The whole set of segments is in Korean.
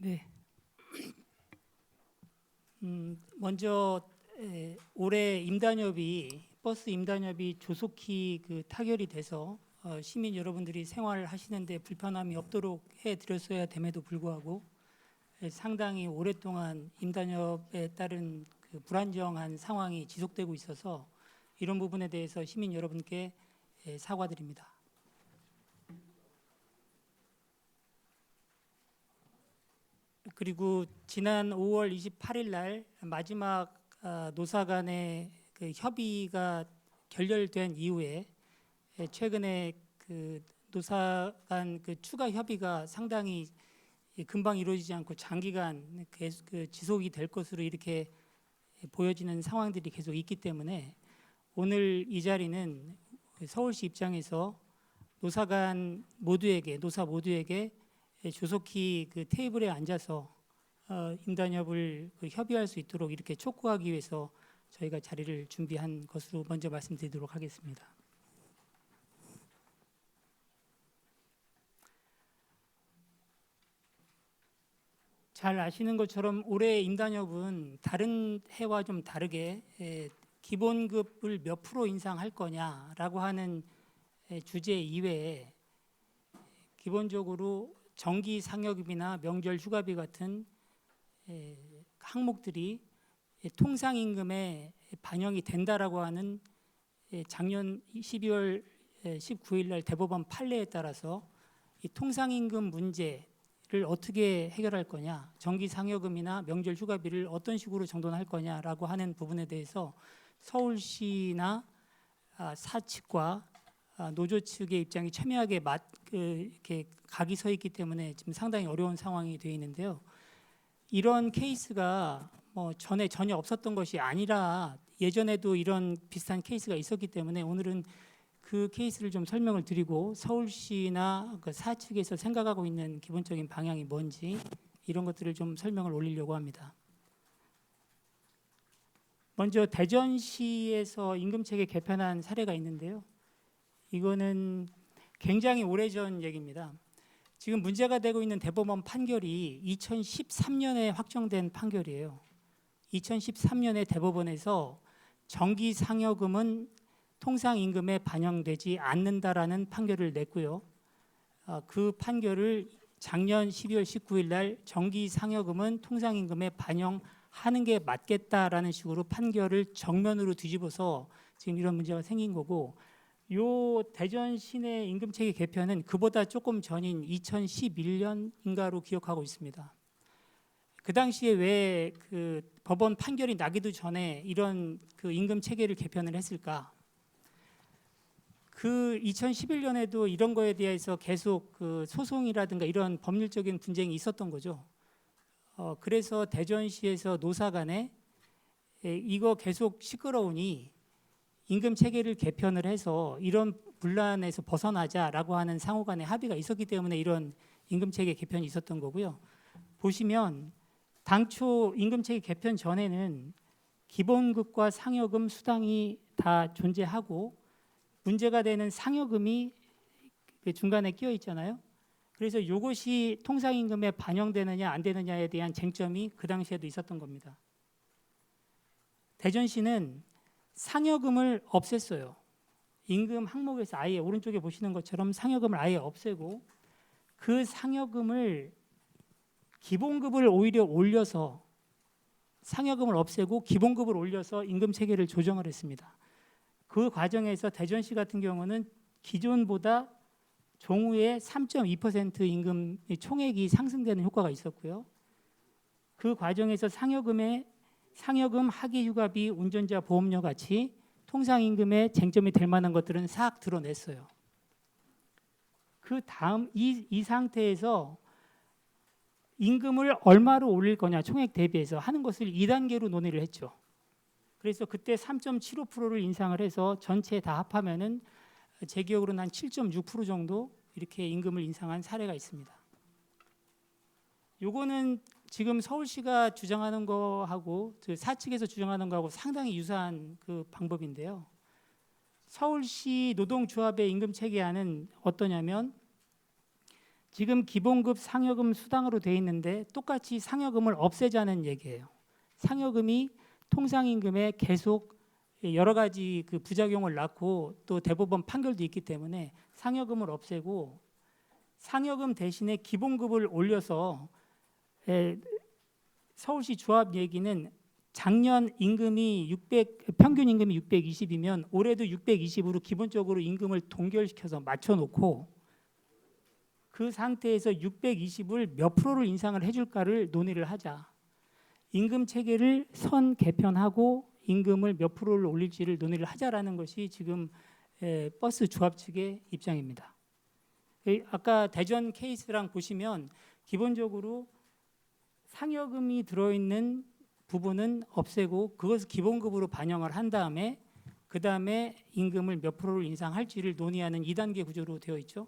네. 먼저 올해 버스 임단협이 조속히 타결이 돼서 시민 여러분들이 생활하시는데 불편함이 없도록 해드렸어야 됨에도 불구하고 상당히 오랫동안 임단협에 따른 불안정한 상황이 지속되고 있어서 이런 부분에 대해서 시민 여러분께 사과드립니다. 그리고 지난 5월 28일 날 마지막 노사 간의 협의가 결렬된 이후에 최근에 노사 간 추가 협의가 상당히 금방 이루어지지 않고 장기간 지속이 될 것으로 이렇게 보여지는 상황들이 계속 있기 때문에 오늘 이 자리는 서울시 입장에서 노사 모두에게 조속히 테이블에 앉아서 임단협을 협의할 수 있도록 이렇게 촉구하기 위해서 저희가 자리를 준비한 것으로 먼저 말씀드리도록 하겠습니다. 잘 아시는 것처럼 올해 임단협은 다른 해와 좀 다르게 기본급을 몇 프로 인상할 거냐라고 하는 주제 이외에 기본적으로 정기 상여금이나 명절 휴가비 같은 항목들이 통상임금에 반영이 된다라고 하는 작년 12월 19일 날 대법원 판례에 따라서 이 통상임금 문제를 어떻게 해결할 거냐, 정기 상여금이나 명절 휴가비를 어떤 식으로 정돈할 거냐라고 하는 부분에 대해서 서울시나 사측과 노조 측의 입장이 첨예하게 이렇게 각이 서 있기 때문에 지금 상당히 어려운 상황이 되어 있는데요. 이런 케이스가 전에 전혀 없었던 것이 아니라 예전에도 이런 비슷한 케이스가 있었기 때문에 오늘은 그 케이스를 좀 설명을 드리고 서울시나 사측에서 생각하고 있는 기본적인 방향이 뭔지 이런 것들을 좀 설명을 올리려고 합니다. 먼저 대전시에서 임금체계 개편한 사례가 있는데요. 이거는 굉장히 오래전 얘기입니다. 지금 문제가 되고 있는 대법원 판결이 2013년에 확정된 판결이에요. 2013년에 대법원에서 정기 상여금은 통상임금에 반영되지 않는다라는 판결을 냈고요. 그 판결을 작년 12월 19일 날 정기 상여금은 통상임금에 반영하는 게 맞겠다라는 식으로 판결을 정면으로 뒤집어서 지금 이런 문제가 생긴 거고, 요 대전 시내 임금체계 개편은 그보다 조금 전인 2011년인가로 기억하고 있습니다. 그 당시에 왜 법원 판결이 나기도 전에 이런 임금 체계를 개편을 했을까? 2011년에도 이런 거에 대해서 계속 소송이라든가 이런 법률적인 분쟁이 있었던 거죠. 그래서 대전시에서 노사 간에 이거 계속 시끄러우니 임금 체계를 개편을 해서 이런 분란에서 벗어나자라고 하는 상호 간의 합의가 있었기 때문에 이런 임금 체계 개편이 있었던 거고요. 보시면 당초 임금 체계 개편 전에는 기본급과 상여금 수당이 다 존재하고 문제가 되는 상여금이 중간에 끼어 있잖아요. 그래서 이것이 통상임금에 반영되느냐 안 되느냐에 대한 쟁점이 그 당시에도 있었던 겁니다. 대전시는 상여금을 없앴어요. 임금 항목에서 아예 오른쪽에 보시는 것처럼 상여금을 아예 없애고 그 상여금을 기본급을 오히려 올려서 상여금을 없애고 기본급을 올려서 임금 체계를 조정을 했습니다. 그 과정에서 대전시 같은 경우는 기존보다 종후에 3.2% 임금 총액이 상승되는 효과가 있었고요. 그 과정에서 상여금, 학예휴가비, 운전자 보험료 같이 통상임금에 쟁점이 될 만한 것들은 싹 드러냈어요. 그 다음 이 상태에서 임금을 얼마로 올릴 거냐 총액 대비해서 하는 것을 2단계로 논의를 했죠. 그래서 그때 3.75%를 인상을 해서 전체 다 합하면은 제 기억으로는 한 7.6% 정도 이렇게 임금을 인상한 사례가 있습니다. 요거는 지금 서울시가 주장하는 거하고 사측에서 주장하는 거하고 상당히 유사한 방법인데요. 서울시 노동조합의 임금 체계안은 어떠냐면 지금 기본급 상여금 수당으로 돼 있는데 똑같이 상여금을 없애자는 얘기예요. 상여금이 통상임금에 계속 여러 가지 그 부작용을 낳고 또 대법원 판결도 있기 때문에 상여금을 없애고 상여금 대신에 기본급을 올려서 서울시 조합 얘기는 작년 임금이 평균 임금이 620이면 올해도 620으로 기본적으로 임금을 동결시켜서 맞춰놓고 그 상태에서 620을 몇 프로를 인상을 해줄까를 논의를 하자. 임금 체계를 선 개편하고 임금을 몇 프로를 올릴지를 논의를 하자라는 것이 지금 버스 조합 측의 입장입니다. 아까 대전 케이스랑 보시면 기본적으로 상여금이 들어있는 부분은 없애고 그것을 기본급으로 반영을 한 다음에 그 다음에 임금을 몇 프로를 인상할지를 논의하는 2단계 구조로 되어 있죠.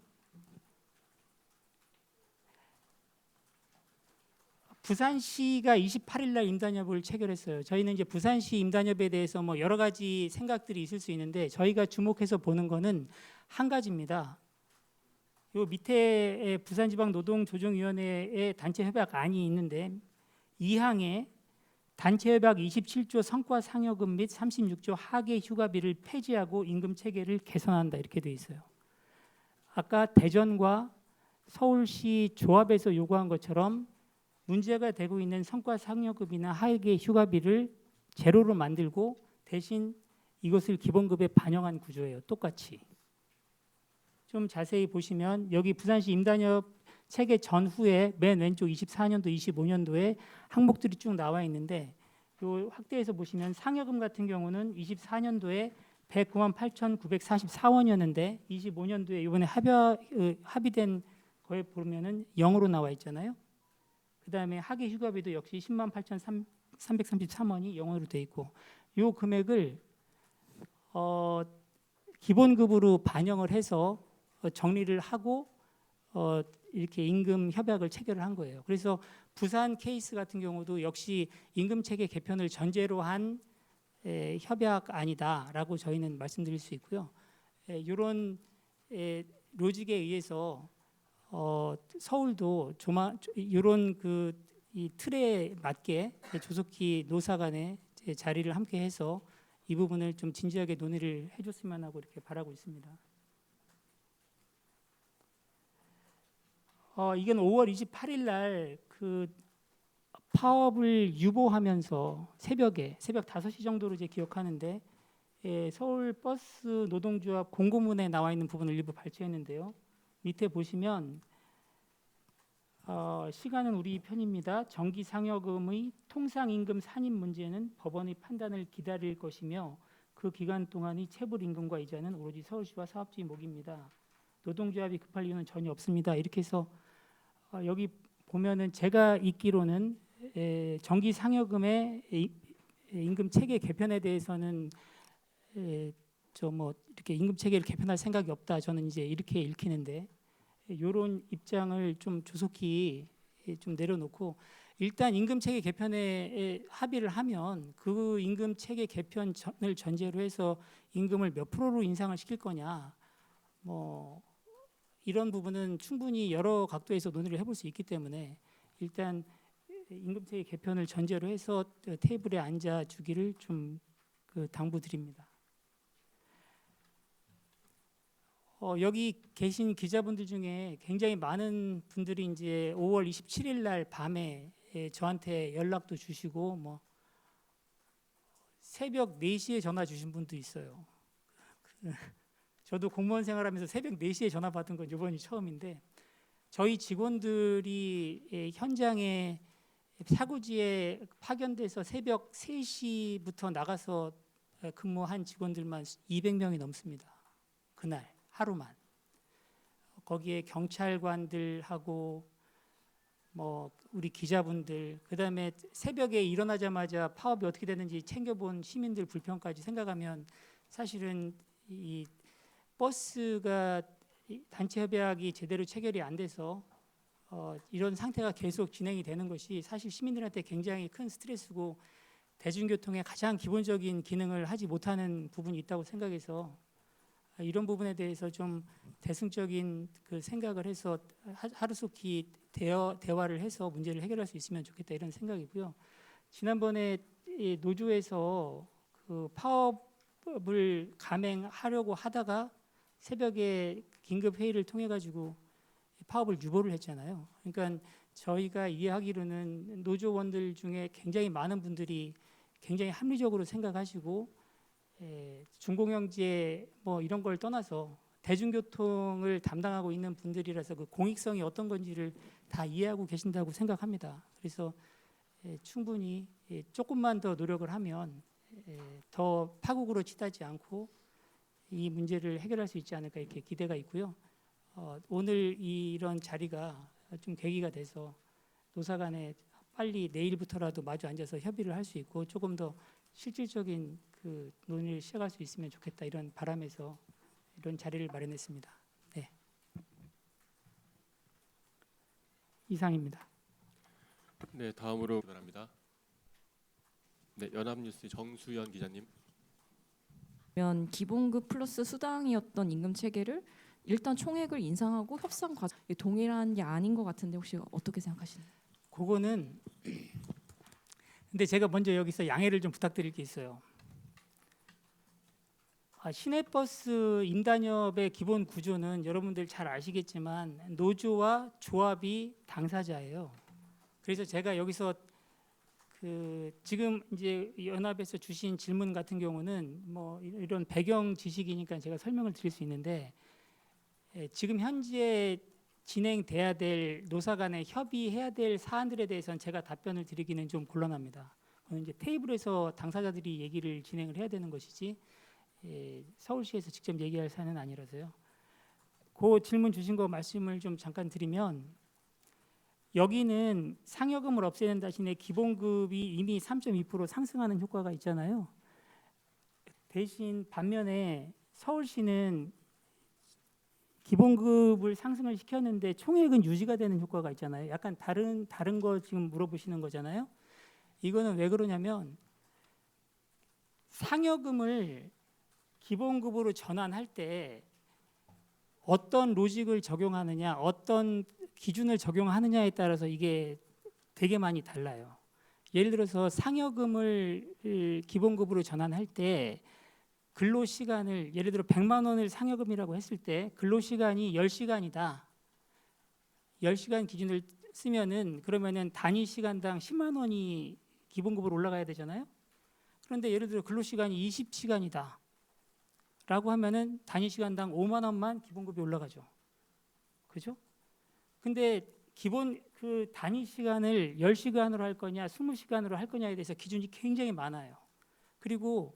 부산시가 28일 날 임단협을 체결했어요. 저희는 이제 부산시 임단협에 대해서 뭐 여러 가지 생각들이 있을 수 있는데 저희가 주목해서 보는 거는 한 가지입니다. 요 밑에 부산지방노동조정위원회의 단체협약안이 있는데 2항에 단체협약 27조 성과 상여금 및 36조 하계 휴가비를 폐지하고 임금 체계를 개선한다 이렇게 돼 있어요. 아까 대전과 서울시 조합에서 요구한 것처럼 문제가 되고 있는 성과 상여금이나 하계 휴가비를 제로로 만들고 대신 이것을 기본급에 반영한 구조예요. 똑같이. 좀 자세히 보시면 여기 부산시 임단협 체계 전후에 맨 왼쪽 24년도, 25년도에 항목들이 쭉 나와 있는데 요 확대해서 보시면 상여금 같은 경우는 24년도에 109만 8,944원이었는데 25년도에 이번에 합의된 거에 보면은 0으로 나와 있잖아요. 그다음에 하계 휴가비도 역시 10만 8,333원이 0으로 돼 있고 요 금액을 기본급으로 반영을 해서 정리를 하고 이렇게 임금 협약을 체결을 한 거예요. 그래서 부산 케이스 같은 경우도 역시 임금 체계 개편을 전제로 한 협약안이다라고 저희는 말씀드릴 수 있고요. 이런 로직에 의해서 서울도 이런 이 틀에 맞게 조속히 노사 간의 자리를 함께 해서 이 부분을 좀 진지하게 논의를 해줬으면 하고 이렇게 바라고 있습니다. 이건 5월 28일 날 그 파업을 유보하면서 새벽 5시 정도로 이제 기억하는데 서울 버스 노동조합 공고문에 나와 있는 부분을 일부 발췌했는데요. 밑에 보시면 시간은 우리 편입니다. 정기 상여금의 통상임금 산입 문제는 법원의 판단을 기다릴 것이며 그 기간 동안의 체불 임금과 이자는 오로지 서울시와 사업주의 몫입니다. 노동조합이 급할 이유는 전혀 없습니다. 이렇게 해서 여기 보면은 제가 읽기로는 정기 상여금의 임금 체계 개편에 대해서는 이렇게 임금 체계를 개편할 생각이 없다. 저는 이제 이렇게 읽히는데 이런 입장을 좀 조속히 좀 내려놓고 일단 임금 체계 개편에 합의를 하면 그 임금 체계 개편을 전제로 해서 임금을 몇 프로로 인상을 시킬 거냐 뭐 이런 부분은 충분히 여러 각도에서 논의를 해볼 수 있기 때문에 일단 임금체계 개편을 전제로 해서 테이블에 앉아 주기를 좀 당부드립니다. 여기 계신 기자분들 중에 굉장히 많은 분들이 이제 5월 27일 날 밤에 저한테 연락도 주시고 뭐 새벽 4시에 전화 주신 분도 있어요. 저도 공무원 생활하면서 새벽 4시에 전화 받은 건 이번이 처음인데 저희 직원들이 현장에 사고지에 파견돼서 새벽 3시부터 나가서 근무한 직원들만 200명이 넘습니다. 그날 하루만. 거기에 경찰관들하고 뭐 우리 기자분들 그다음에 새벽에 일어나자마자 파업이 어떻게 되는지 챙겨본 시민들 불평까지 생각하면 사실은 이 버스가 단체 협약이 제대로 체결이 안 돼서 이런 상태가 계속 진행이 되는 것이 사실 시민들한테 굉장히 큰 스트레스고 대중교통의 가장 기본적인 기능을 하지 못하는 부분이 있다고 생각해서 이런 부분에 대해서 좀 대승적인 그 생각을 해서 하루속히 대화를 해서 문제를 해결할 수 있으면 좋겠다 이런 생각이고요. 지난번에 이 노조에서 그 파업을 감행하려고 하다가 새벽에 긴급 회의를 통해 가지고 파업을 유보를 했잖아요. 그러니까 저희가 이해하기로는 노조원들 중에 굉장히 많은 분들이 굉장히 합리적으로 생각하시고 중공영제 뭐 이런 걸 떠나서 대중교통을 담당하고 있는 분들이라서 그 공익성이 어떤 건지를 다 이해하고 계신다고 생각합니다. 그래서 충분히 조금만 더 노력을 하면 더 파국으로 치닫지 않고 이 문제를 해결할 수 있지 않을까 이렇게 기대가 있고요. 오늘 이런 자리가 좀 계기가 돼서 노사 간에 빨리 내일부터라도 마주 앉아서 협의를 할 수 있고 조금 더 실질적인 그 논의를 시작할 수 있으면 좋겠다 이런 바람에서 이런 자리를 마련했습니다. 네. 이상입니다. 네, 다음으로 바랍니다. 네, 연합뉴스 정수연 기자님. 기본급 플러스 수당이었던 임금 체계를 일단 총액을 인상하고 협상 과정 동일한 게 아닌 것 같은데 혹시 어떻게 생각하시나요? 그거는 근데 제가 먼저 여기서 양해를 좀 부탁드릴 게 있어요. 시내버스 임단협의 기본 구조는 여러분들 잘 아시겠지만 노조와 조합이 당사자예요. 그래서 제가 여기서 그 지금 이제 연합에서 주신 질문 같은 경우는 뭐 이런 배경 지식이니까 제가 설명을 드릴 수 있는데 지금 현재 진행돼야 될 노사 간에 협의해야 될 사안들에 대해서는 제가 답변을 드리기는 좀 곤란합니다. 그건 이제 테이블에서 당사자들이 얘기를 진행을 해야 되는 것이지 서울시에서 직접 얘기할 사안은 아니라서요. 그 질문 주신 거 말씀을 좀 잠깐 드리면 여기는 상여금을 없애는 대신에 기본급이 이미 3.2% 상승하는 효과가 있잖아요. 대신 반면에 서울시는 기본급을 상승을 시켰는데 총액은 유지가 되는 효과가 있잖아요. 약간 다른 거 지금 물어보시는 거잖아요. 이거는 왜 그러냐면 상여금을 기본급으로 전환할 때 어떤 로직을 적용하느냐, 어떤 기준을 적용하느냐에 따라서 이게 되게 많이 달라요. 예를 들어서 상여금을 기본급으로 전환할 때 근로시간을 예를 들어 100만 원을 상여금이라고 했을 때 근로시간이 10시간이다. 10시간 기준을 쓰면은 그러면은 단위 시간당 10만 원이 기본급으로 올라가야 되잖아요. 그런데 예를 들어 근로시간이 20시간이다. 라고 하면은 단위 시간당 5만 원만 기본급이 올라가죠. 그죠? 근데 기본 그 단위 시간을 10시간으로 할 거냐 20시간으로 할 거냐에 대해서 기준이 굉장히 많아요. 그리고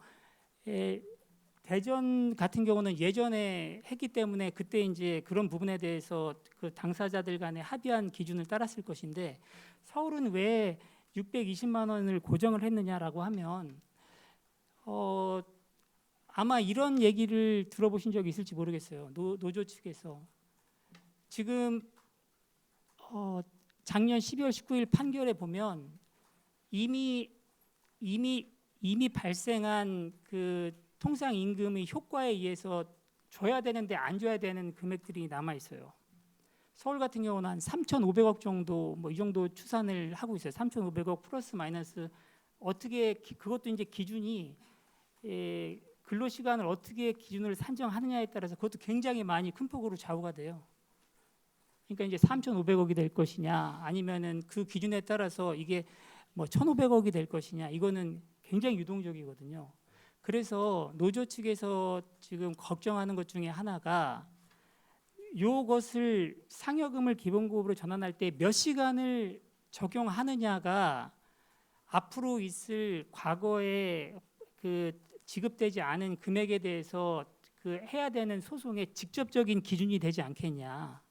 대전 같은 경우는 예전에 했기 때문에 그때 이제 그런 부분에 대해서 그 당사자들 간에 합의한 기준을 따랐을 것인데 서울은 왜 620만 원을 고정을 했느냐라고 하면 아마 이런 얘기를 들어보신 적이 있을지 모르겠어요. 노조 측에서 지금 작년 12월 19일 판결에 보면 이미 발생한 그 통상 임금의 효과에 의해서 줘야 되는데 안 줘야 되는 금액들이 남아 있어요. 서울 같은 경우는 한 3,500억 정도 뭐 이 정도 추산을 하고 있어요. 3,500억 플러스 마이너스 어떻게 그것도 이제 기준이 근로시간을 어떻게 기준을 산정하느냐에 따라서 그것도 굉장히 많이 큰 폭으로 좌우가 돼요. 그러니까 이제 3,500억이 될 것이냐 아니면은 그 기준에 따라서 이게 뭐 1,500억이 될 것이냐 이거는 굉장히 유동적이거든요. 그래서 노조 측에서 지금 걱정하는 것 중에 하나가 이것을 상여금을 기본급으로 전환할 때 몇 시간을 적용하느냐가 앞으로 있을 과거에 그 지급되지 않은 금액에 대해서 그 해야 되는 소송의 직접적인 기준이 되지 않겠냐.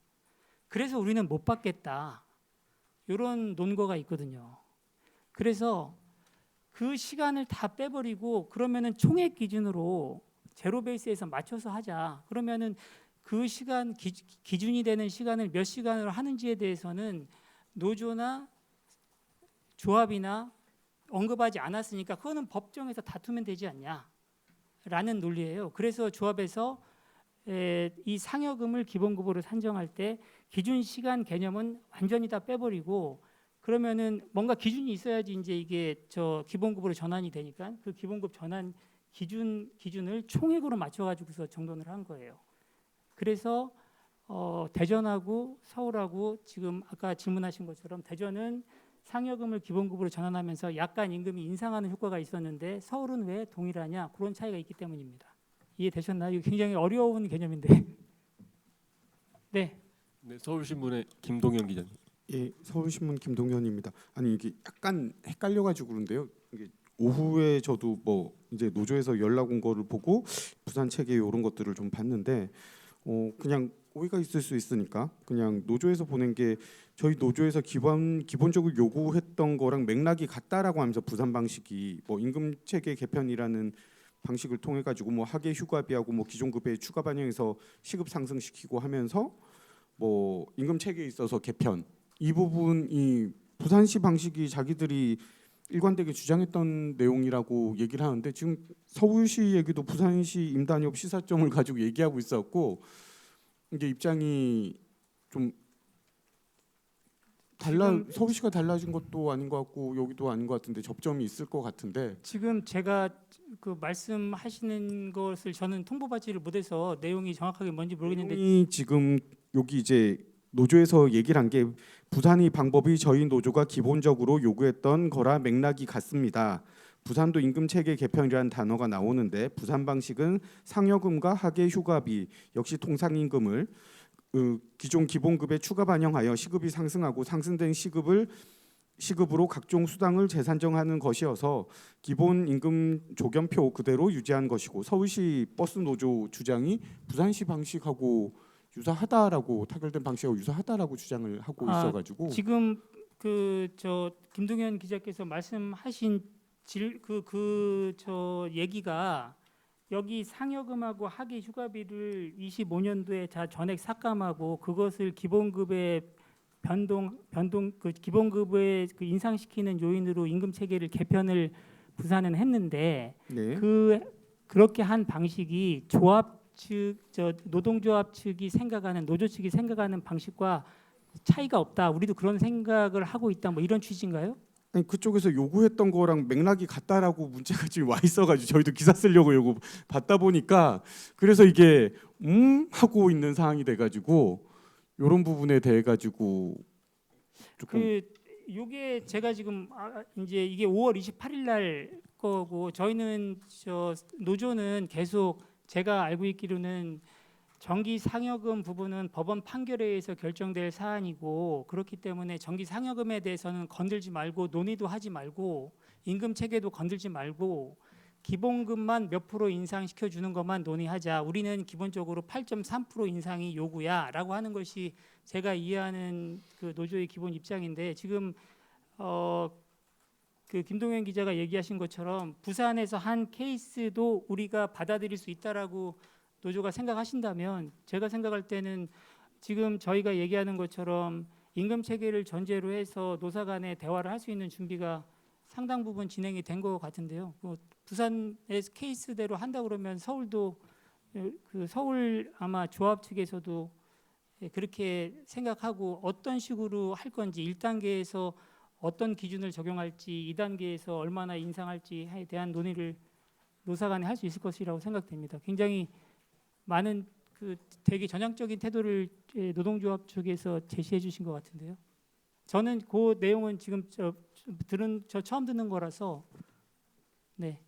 그래서 우리는 못 받겠다. 이런 논거가 있거든요. 그래서 그 시간을 다 빼버리고 그러면은 총액 기준으로 제로 베이스에서 맞춰서 하자. 그러면은 그 시간 기준이 되는 시간을 몇 시간으로 하는지에 대해서는 노조나 조합이나 언급하지 않았으니까 그거는 법정에서 다투면 되지 않냐라는 논리예요. 그래서 조합에서 이 상여금을 기본급으로 산정할 때 기준 시간 개념은 완전히 다 빼버리고 그러면은 뭔가 기준이 있어야지 이제 이게 저 기본급으로 전환이 되니까 그 기본급 전환 기준을 총액으로 맞춰가지고서 정돈을 한 거예요. 그래서 대전하고 서울하고 지금 아까 질문하신 것처럼 대전은 상여금을 기본급으로 전환하면서 약간 임금이 인상하는 효과가 있었는데 서울은 왜 동일하냐 그런 차이가 있기 때문입니다. 이해되셨나요? 이거 굉장히 어려운 개념인데. 네. 네, 서울신문의 김동현 기자님. 예, 서울신문 김동현입니다. 아니 이게 약간 헷갈려가지고 그런데요. 이게 오후에 저도 뭐 이제 노조에서 연락 온 거를 보고 부산 체계 이런 것들을 좀 봤는데 그냥 오해가 있을 수 있으니까 그냥 노조에서 보낸 게 저희 노조에서 기본적으로 요구했던 거랑 맥락이 같다라고 하면서 부산 방식이 뭐 임금 체계 개편이라는 방식을 통해 가지고 뭐 하계 휴가비하고 뭐 기존 급여에 추가 반영해서 시급 상승시키고 하면서 뭐 임금 체계에 있어서 개편 이 부분이 부산시 방식이 자기들이 일관되게 주장했던 내용이라고 얘기를 하는데 지금 서울시 얘기도 부산시 임단협 시사점을 가지고 얘기하고 있었고 이게 입장이 좀 서울시가 달라진 것도 아닌 것 같고 여기도 아닌 것 같은데 접점이 있을 것 같은데 지금 제가 그 말씀하시는 것을 저는 통보받지를 못해서 내용이 정확하게 뭔지 모르겠는데 내용이 지금 여기 이제 노조에서 얘기를 한 게 부산이 방법이 저희 노조가 기본적으로 요구했던 거라 맥락이 같습니다. 부산도 임금 체계 개편이라는 단어가 나오는데 부산 방식은 상여금과 하계 휴가비 역시 통상임금을 기존 기본급에 추가 반영하여 시급이 상승하고 상승된 시급으로 각종 수당을 재산정하는 것이어서 기본 임금 조견표 그대로 유지한 것이고 서울시 버스 노조 주장이 부산시 방식하고 유사하다라고 타결된 방식하고 유사하다라고 주장을 하고 있어가지고 지금 그 저 김동현 기자께서 말씀하신 저 얘기가 여기 상여금하고 하계 휴가비를 25년도에 다 전액 삭감하고 그것을 기본급의 변동 그 기본급에 그 인상시키는 요인으로 임금 체계를 개편을 부산은 했는데 네. 그렇게 한 방식이 조합 노동조합 측이 생각하는 노조 측이 생각하는 방식과 차이가 없다. 우리도 그런 생각을 하고 있다. 뭐 이런 취지인가요? 아니 그쪽에서 요구했던 거랑 맥락이 같다라고 문자가 지금 와 있어가지고 저희도 기사 쓰려고 요거 받다 보니까 그래서 이게 하고 있는 상황이 돼가지고 이런 부분에 대해 가지고 조금 요게 제가 지금 이제 이게 5월 28일 날 거고 저희는 저 노조는 계속 제가 알고 있기로는 정기 상여금 부분은 법원 판결에 의해서 결정될 사안이고 그렇기 때문에 정기 상여금에 대해서는 건들지 말고 논의도 하지 말고 임금 체계도 건들지 말고 기본급만 몇 프로 인상시켜 주는 것만 논의하자. 우리는 기본적으로 8.3% 인상이 요구야라고 하는 것이 제가 이해하는 그 노조의 기본 입장인데 지금 그 김동현 기자가 얘기하신 것처럼 부산에서 한 케이스도 우리가 받아들일 수 있다라고 노조가 생각하신다면 제가 생각할 때는 지금 저희가 얘기하는 것처럼 임금 체계를 전제로 해서 노사 간에 대화를 할 수 있는 준비가 상당 부분 진행이 된 것 같은데요. 부산의 케이스대로 한다 그러면 서울도 그 서울 아마 조합 측에서도 그렇게 생각하고 어떤 식으로 할 건지 1단계에서 어떤 기준을 적용할지 2단계에서 얼마나 인상할지에 대한 논의를 노사 간에 할 수 있을 것이라고 생각됩니다. 굉장히 많은 그 되게 전향적인 태도를 노동조합 쪽에서 제시해 주신 것 같은데요. 저는 그 내용은 지금 저 처음 듣는 거라서 네.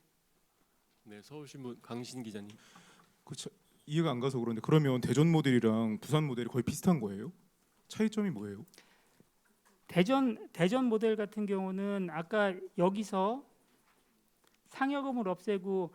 네, 서울신문 강신 기자님. 그렇죠. 이해가 안 가서 그런데 그러면 대전 모델이랑 부산 모델이 거의 비슷한 거예요? 차이점이 뭐예요? 대전 모델 같은 경우는 아까 여기서 상여금을 없애고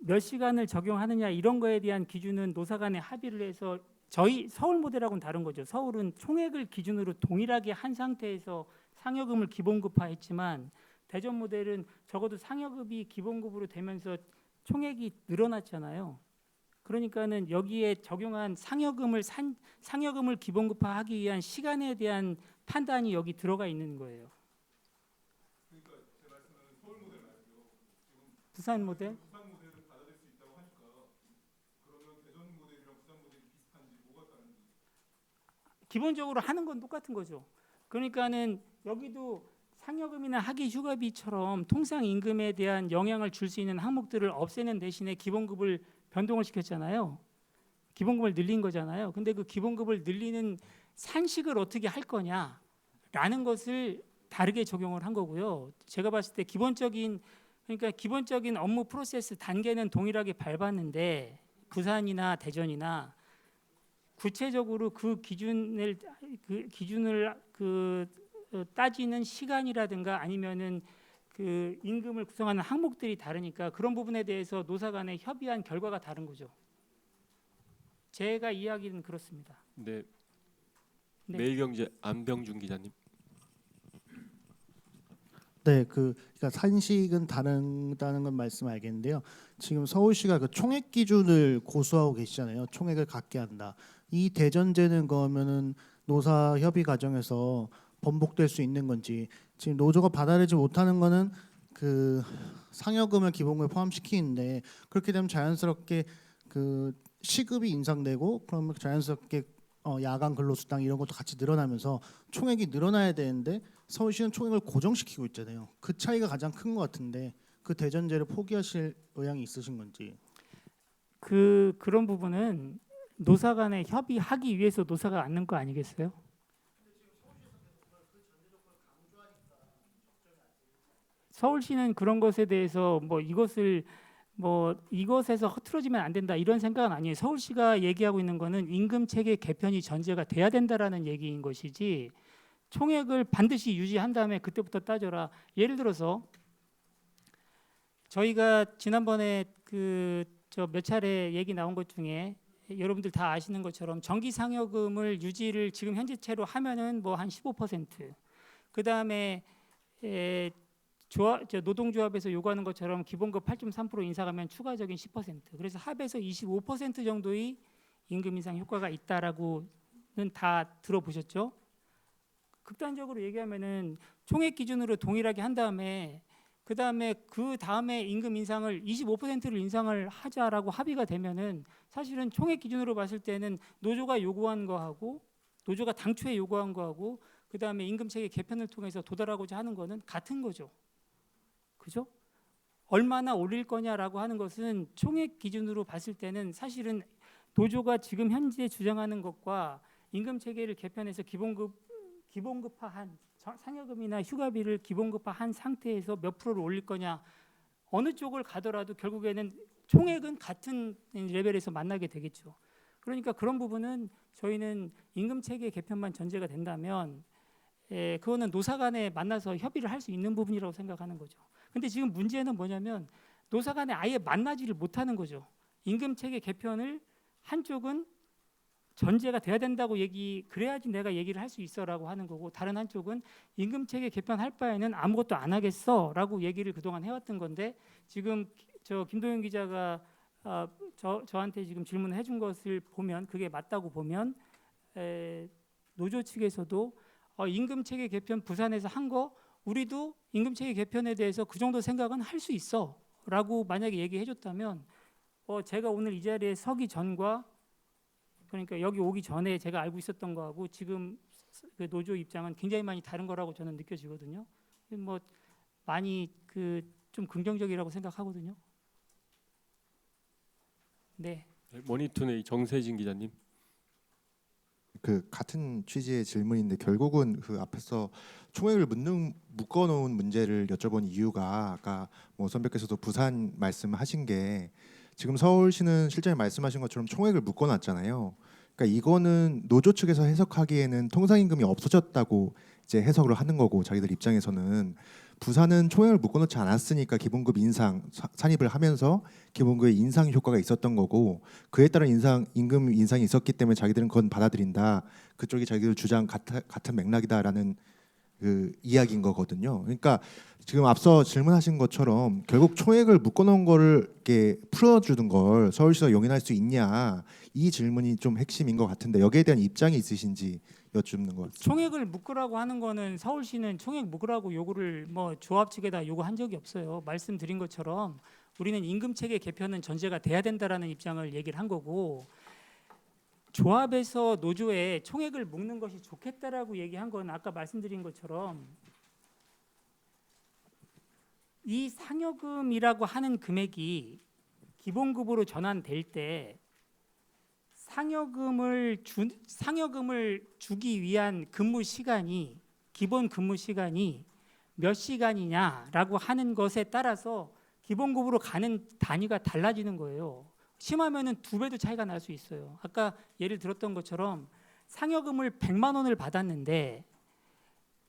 몇 시간을 적용하느냐 이런 거에 대한 기준은 노사 간에 합의를 해서 저희 서울 모델하고는 다른 거죠. 서울은 총액을 기준으로 동일하게 한 상태에서 상여금을 기본급화했지만 대전 모델은 적어도 상여금이 기본급으로 되면서 총액이 늘어났잖아요. 그러니까는 여기에 적용한 상여금을 기본급화하기 위한 시간에 대한 판단이 여기 들어가 있는 거예요. 그러니까 제 말씀은 서울 모델 말고요. 지금 부산 모델? 부산 모델을 받아들일 수 있다고 하니까 그러면 대전 모델이랑 부산 기본적으로 하는 건 똑같은 거죠. 그러니까는 여기도 상여금이나 학위 휴가비처럼 통상 임금에 대한 영향을 줄 수 있는 항목들을 없애는 대신에 기본급을 변동을 시켰잖아요. 기본급을 늘린 거잖아요. 근데 그 기본급을 늘리는 산식을 어떻게 할 거냐라는 것을 다르게 적용을 한 거고요. 제가 봤을 때 기본적인 업무 프로세스 단계는 동일하게 밟았는데 부산이나 대전이나 구체적으로 그 기준을 따지는 시간이라든가 아니면은 그 임금을 구성하는 항목들이 다르니까 그런 부분에 대해서 노사 간에 협의한 결과가 다른 거죠. 제가 이야기는 그렇습니다. 네. 네. 매일경제 안병준 기자님. 네, 그러니까 산식은 다르다는 건 말씀 알겠는데요. 지금 서울시가 그 총액 기준을 고수하고 계시잖아요. 총액을 갖게 한다. 이 대전제는 그러면은 노사 협의 과정에서 번복될 수 있는 건지, 지금 노조가 받아들이지 못하는 거는 그 상여금을 기본금에 포함시키는데, 그렇게 되면 자연스럽게 그 시급이 인상되고 그러면 자연스럽게 야간 근로수당 이런 것도 같이 늘어나면서 총액이 늘어나야 되는데 서울시는 총액을 고정시키고 있잖아요. 그 차이가 가장 큰 것 같은데 그 대전제를 포기하실 의향이 있으신 건지. 그런 부분은 노사 간에 협의하기 위해서 노사가 앉는 거 아니겠어요? 서울시는 그런 것에 대해서 이것에서 흐트러지면 안 된다 이런 생각은 아니에요. 서울시가 얘기하고 있는 거는 임금 체계 개편이 전제가 돼야 된다라는 얘기인 것이지 총액을 반드시 유지한 다음에 그때부터 따져라. 예를 들어서 저희가 지난번에 몇 차례 얘기 나온 것 중에 여러분들 다 아시는 것처럼 정기 상여금을 유지를 지금 현재채로 하면은 뭐 한 15%, 그 다음에 노동조합에서 요구하는 것처럼 기본급 8.3% 인상하면 추가적인 10%, 그래서 합해서 25% 정도의 임금 인상 효과가 있다라고는 다 들어보셨죠? 극단적으로 얘기하면은 총액 기준으로 동일하게 한 다음에 그 다음에 임금 인상을 25%를 인상을 하자라고 합의가 되면은 사실은 총액 기준으로 봤을 때는 노조가 요구한 거하고 노조가 당초에 요구한 거하고 그 다음에 임금 체계 개편을 통해서 도달하고자 하는 거는 같은 거죠. 그죠? 얼마나 올릴 거냐라고 하는 것은 총액 기준으로 봤을 때는 사실은 노조가 지금 현재 주장하는 것과 임금 체계를 개편해서 기본급화한 상여금이나 휴가비를 기본급화한 상태에서 몇 프로를 올릴 거냐, 어느 쪽을 가더라도 결국에는 총액은 같은 레벨에서 만나게 되겠죠. 그러니까 그런 부분은 저희는 임금 체계 개편만 전제가 된다면 그거는 노사 간에 만나서 협의를 할 수 있는 부분이라고 생각하는 거죠. 근데 지금 문제는 뭐냐면 노사 간에 아예 만나지를 못하는 거죠. 임금 체계 개편을 한쪽은 전제가 돼야 된다고 그래야지 내가 얘기를 할 수 있어라고 하는 거고, 다른 한쪽은 임금 체계 개편할 바에는 아무것도 안 하겠어라고 얘기를 그동안 해왔던 건데, 지금 김동현 기자가 저한테 지금 질문을 해준 것을 보면 그게 맞다고 보면 노조 측에서도 임금 체계 개편 부산에서 한 거 우리도 임금 체계 개편에 대해서 그 정도 생각은 할 수 있어라고 만약에 얘기해줬다면 제가 오늘 이 자리에 서기 전과, 그러니까 여기 오기 전에 제가 알고 있었던 거하고 지금 그 노조 입장은 굉장히 많이 다른 거라고 저는 느껴지거든요. 뭐 많이 좀 긍정적이라고 생각하거든요. 네. 머니투데이 정세진 기자님. 그 같은 취지의 질문인데 결국은 그 앞에서 총액을 묶어놓은 문제를 여쭤본 이유가 아까 뭐 선배께서도 부산 말씀하신 게 지금 서울시는 실장님 말씀하신 것처럼 총액을 묶어놨잖아요. 그러니까 이거는 노조 측에서 해석하기에는 통상임금이 없어졌다고 이제 해석을 하는 거고, 자기들 입장에서는 부산은 총액을 묶어놓지 않았으니까 기본급 인상 산입을 하면서 기본급의 인상 효과가 있었던 거고, 그에 따른 임금 인상이 있었기 때문에 자기들은 그건 받아들인다. 그쪽이 자기들 주장 같은 맥락이다라는 그 이야기인 거거든요. 그러니까 지금 앞서 질문하신 것처럼 결국 총액을 묶어놓은 거를 이렇게 풀어주는 걸 서울시가 용인할 수 있냐, 이 질문이 좀 핵심인 것 같은데 여기에 대한 입장이 있으신지 여쭙는 것 같습니다. 총액을 묶으라고 하는 거는 서울시는 총액 묶으라고 요구를 조합 측에다 요구한 적이 없어요. 말씀드린 것처럼 우리는 임금 체계 개편은 전제가 돼야 된다라는 입장을 얘기를 한 거고, 조합에서 노조에 총액을 묶는 것이 좋겠다라고 얘기한 건 아까 말씀드린 것처럼 이 상여금이라고 하는 금액이 기본급으로 전환될 때 상여금을 주기 위한 근무 시간이 기본 근무 시간이 몇 시간이냐라고 하는 것에 따라서 기본급으로 가는 단위가 달라지는 거예요. 심하면은 2배도 차이가 날 수 있어요. 아까 예를 들었던 것처럼 상여금을 100만 원을 받았는데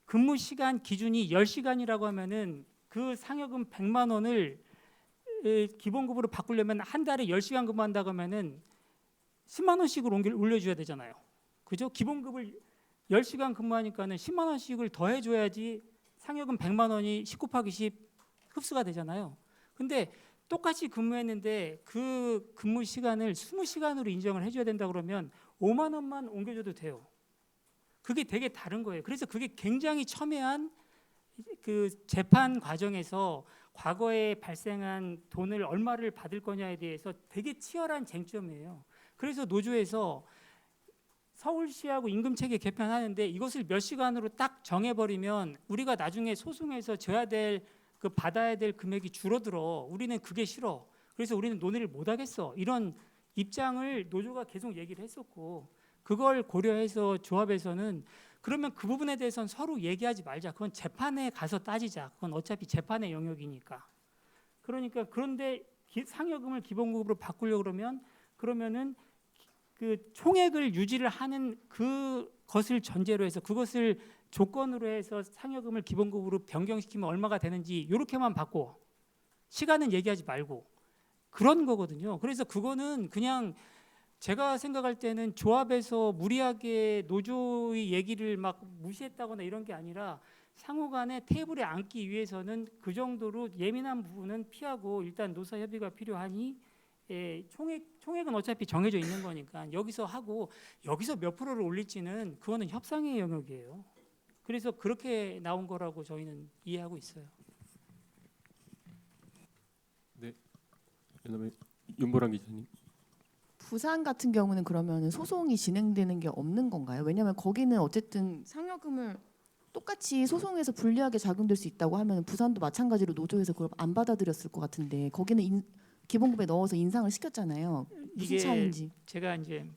근무 시간 기준이 10시간이라고 하면은 그 상여금 100만 원을 기본급으로 바꾸려면 한 달에 10시간 근무한다고 하면은 10만 원씩을 올려줘야 되잖아요. 그죠? 기본급을 10시간 근무하니까는 10만 원씩을 더해 줘야지 상여금 100만 원이 10 곱하기 10 흡수가 되잖아요. 근데 똑같이 근무했는데 그 근무 시간을 20시간으로 인정을 해줘야 된다 그러면 5만 원만 옮겨줘도 돼요. 그게 되게 다른 거예요. 그래서 그게 굉장히 첨예한 그 재판 과정에서 과거에 발생한 돈을 얼마를 받을 거냐에 대해서 되게 치열한 쟁점이에요. 그래서 노조에서 서울시하고 임금체계 개편하는데 이것을 몇 시간으로 딱 정해버리면 우리가 나중에 소송해서 져야 될 그 받아야 될 금액이 줄어들어. 우리는 그게 싫어. 그래서 우리는 논의를 못 하겠어. 이런 입장을 노조가 계속 얘기를 했었고 그걸 고려해서 조합에서는 그러면 그 부분에 대해서는 서로 얘기하지 말자. 그건 재판에 가서 따지자. 그건 어차피 재판의 영역이니까. 그러니까 그런데 상여금을 기본급으로 바꾸려고 그러면은 그 총액을 유지를 하는 그것을 전제로 해서 그것을 조건으로 해서 상여금을 기본급으로 변경시키면 얼마가 되는지 이렇게만 받고 시간은 얘기하지 말고 그런 거거든요. 그래서 그거는 그냥 제가 생각할 때는 조합에서 무리하게 노조의 얘기를 막 무시했다거나 이런 게 아니라 상호간에 테이블에 앉기 위해서는 그 정도로 예민한 부분은 피하고 일단 노사 협의가 필요하니 총액은 어차피 정해져 있는 거니까 여기서 하고 여기서 몇 프로를 올릴지는 그거는 협상의 영역이에요. 그래서 그렇게 나온 거라고 저희는 이해하고 있어요. 네. 그다음에 윤보람 기자님. 부산 같은 경우는 그러면 소송이 진행되는 게 없는 건가요? 왜냐하면 거기는 어쨌든 상여금을 똑같이 소송에서 불리하게 작용될 수 있다고 하면 부산도 마찬가지로 노조에서 그걸 안 받아들였을 것 같은데 거기는 기본급에 넣어서 인상을 시켰잖아요. 무슨 이게 차이인지. 제가 이제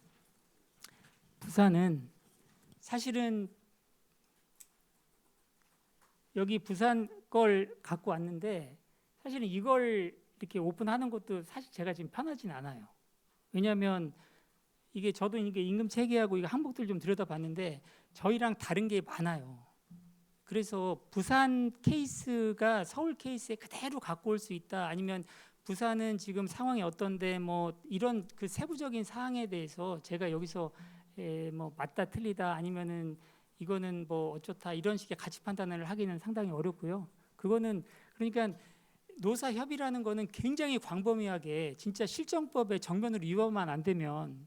부산은 사실은 여기 부산 걸 갖고 왔는데 사실은 이걸 이렇게 오픈하는 것도 사실 제가 지금 편하진 않아요. 왜냐하면 이게 저도 이게 임금 체계하고 이거 항목들 좀 들여다봤는데 저희랑 다른 게 많아요. 그래서 부산 케이스가 서울 케이스에 그대로 갖고 올 수 있다. 아니면 부산은 지금 상황이 어떤데 뭐 이런 그 세부적인 사항에 대해서 제가 여기서 뭐 맞다 틀리다 아니면은 이거는 뭐 어쩌다 이런 식의 가치 판단을 하기는 상당히 어렵고요. 그거는 그러니까 노사 협의라는 거는 굉장히 광범위하게 진짜 실정법에 정면으로 위반만 안 되면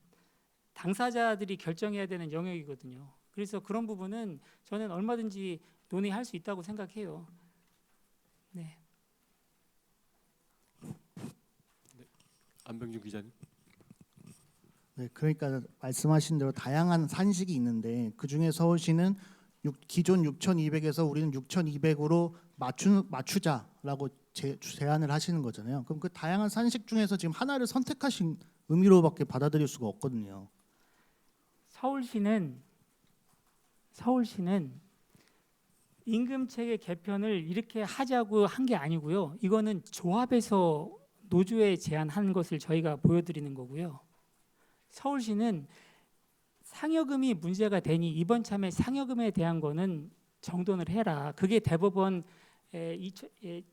당사자들이 결정해야 되는 영역이거든요. 그래서 그런 부분은 저는 얼마든지 논의할 수 있다고 생각해요. 네. 안병준 기자님. 네, 그러니까 말씀하신 대로 다양한 산식이 있는데 그중에 서울시는 기존 6,200에서 우리는 6,200으로 맞추자라고 제안을 하시는 거잖아요. 그럼 그 다양한 산식 중에서 지금 하나를 선택하신 의미로밖에 받아들일 수가 없거든요. 서울시는 임금체계 개편을 이렇게 하자고 한 게 아니고요. 이거는 조합에서 노조에 제안한 것을 저희가 보여드리는 거고요. 서울시는 상여금이 문제가 되니 이번 참에 상여금에 대한 거는 정돈을 해라. 그게 대법원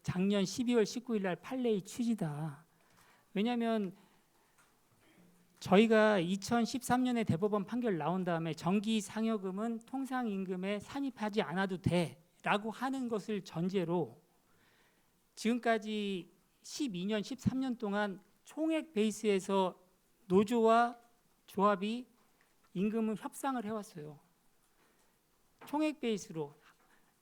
작년 12월 19일 날 판례의 취지다. 왜냐하면 저희가 2013년에 대법원 판결 나온 다음에 정기 상여금은 통상임금에 산입하지 않아도 돼라고 하는 것을 전제로 지금까지 12년, 13년 동안 총액 베이스에서 노조와 조합이 임금을 협상을 해왔어요. 총액 베이스로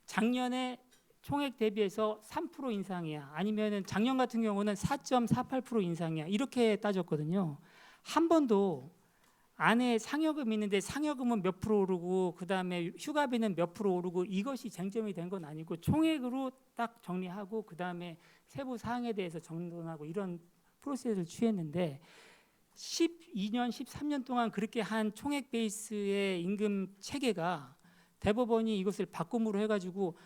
작년에 총액 대비해서 3% 인상이야. 아니면은 작년 같은 경우는 4.48% 인상이야. 이렇게 따졌거든요. 한 번도 안에 상여금이 있는데 상여금은 몇 프로 오르고 그다음에 휴가비는 몇 프로 오르고 이것이 쟁점이 된 건 아니고 총액으로 딱 정리하고 그다음에 세부 사항에 대해서 정돈하고 이런 프로세스를 취했는데 12년, 13년 동안 그렇게 한 총액 베이스의 임금 체계가 대법원이 이것을 바꿈으로 해가지고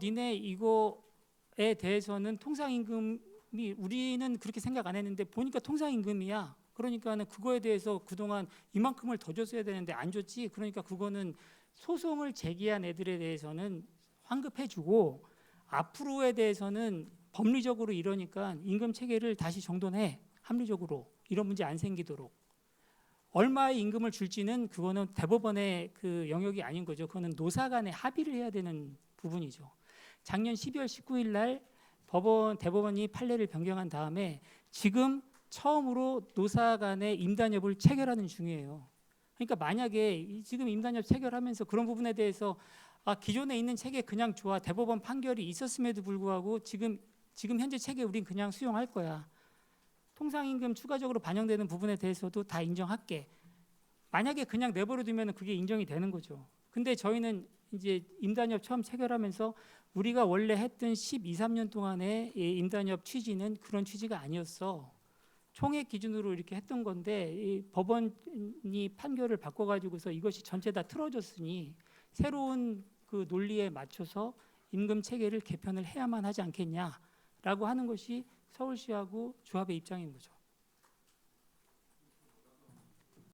니네 이거에 대해서는 통상임금이 우리는 그렇게 생각 안 했는데 보니까 통상임금이야. 그러니까는 그거에 대해서 그동안 이만큼을 더 줬어야 되는데 안 줬지. 그러니까 그거는 소송을 제기한 애들에 대해서는 환급해주고 앞으로에 대해서는 법리적으로 이러니까 임금 체계를 다시 정돈해. 합리적으로 이런 문제 안 생기도록. 얼마의 임금을 줄지는 그거는 대법원의 그 영역이 아닌 거죠. 그거는 노사 간에 합의를 해야 되는 부분이죠. 작년 12월 19일 날 대법원이 판례를 변경한 다음에 지금 처음으로 노사 간의 임단협을 체결하는 중이에요. 그러니까 만약에 지금 임단협 체결하면서 그런 부분에 대해서 기존에 있는 체계 그냥 좋아. 대법원 판결이 있었음에도 불구하고 지금 현재 체계 우린 그냥 수용할 거야. 통상임금 추가적으로 반영되는 부분에 대해서도 다 인정할게. 만약에 그냥 내버려 두면 그게 인정이 되는 거죠. 근데 저희는 이제 임단협 처음 체결하면서 우리가 원래 했던 12, 13년 동안의 임단협 취지는 그런 취지가 아니었어. 총액 기준으로 이렇게 했던 건데 이 법원이 판결을 바꿔가지고서 이것이 전체 다 틀어졌으니 새로운 그 논리에 맞춰서 임금 체계를 개편을 해야만 하지 않겠냐라고 하는 것이 서울시하고 조합의 입장인 거죠.